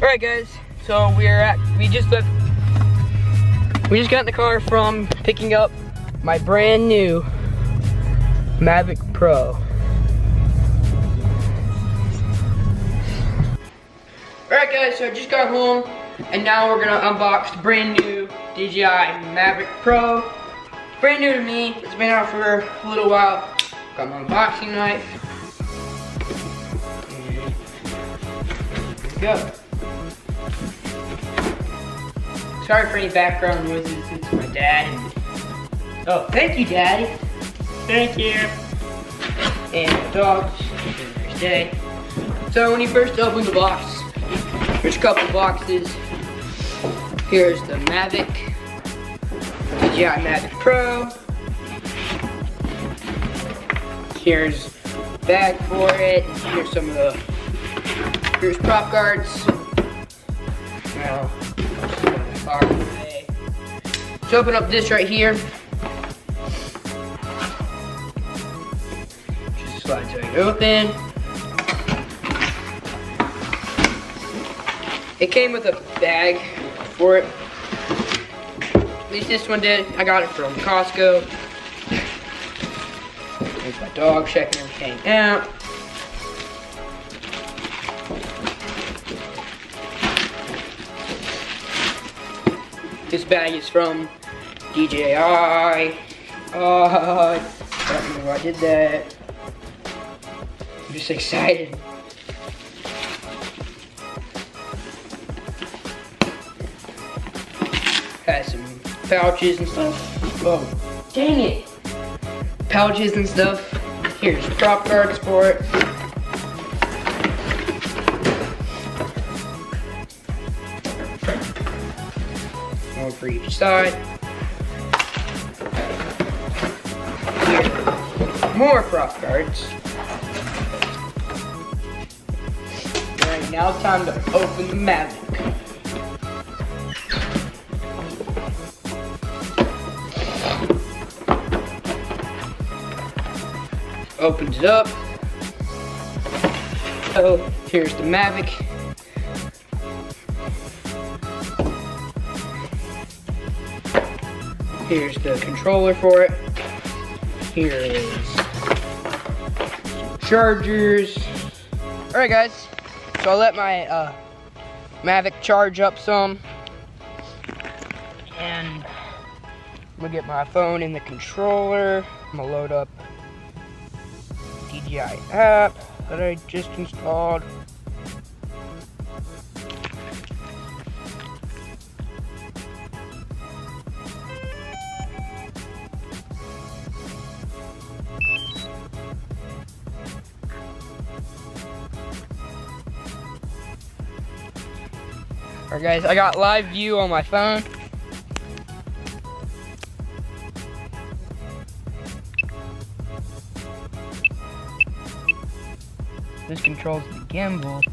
Alright guys, so we just got in the car from picking up my brand new MAVIC Pro. Alright guys, so I just got home and now we're gonna unbox the brand new DJI MAVIC Pro. It's brand new to me, it's been out for a little while. Got my unboxing knife. And here we go. Sorry for any background noises, it's my dad. Oh, thank you, Daddy. Thank you. And the dogs, every day. So when you first open the box, there's a couple boxes. Here's the MAVIC, DJI MAVIC Pro. Here's the bag for it. Here's some of the, here's prop guards. Now, let's open up this right here. Just slides right open. It came with a bag for it. At least this one did. I got it from Costco. There's my dog checking everything out. This bag is from DJI. I don't know why I did that. I'm just excited. Has some pouches and stuff. Oh, dang it. Pouches and stuff. Here's prop guards for it. One for each side. Here, more prop guards. Alright, now time to open the MAVIC. Opens it up. So here's the MAVIC. Here's the controller for it. Here is chargers. Alright guys, so I let my MAVIC charge up some. And I'm gonna get my phone in the controller. I'm gonna load up DJI app that I just installed. Alright guys, I got live view on my phone. This controls the gimbal.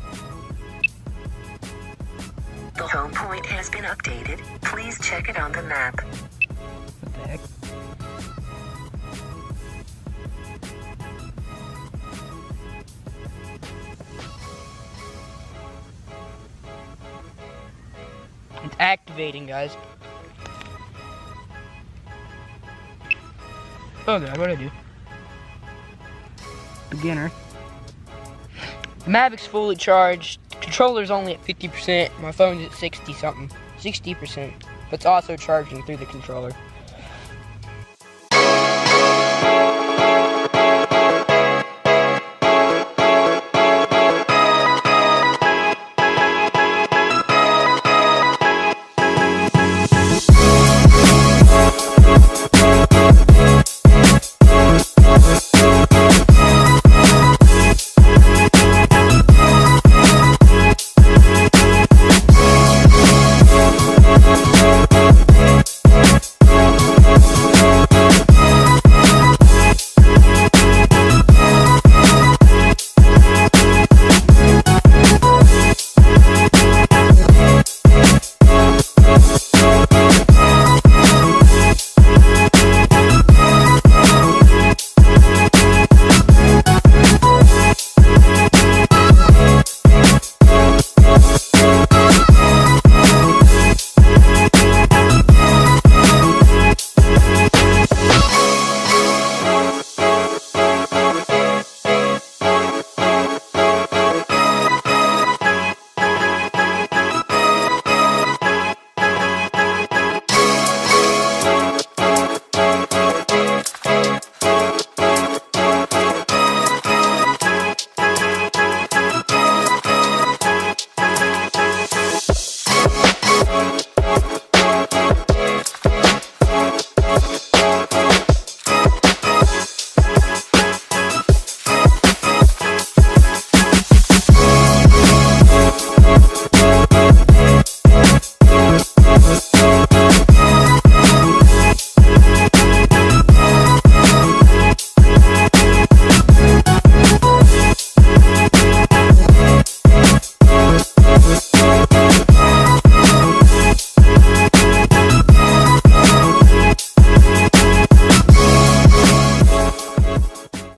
The home point has been updated. Please check it on the map. What the heck? It's activating, guys. Oh god, what do I do? Beginner. The MAVIC's fully charged. The controller's only at 50%. My phone's at 60 something. 60%. But it's also charging through the controller.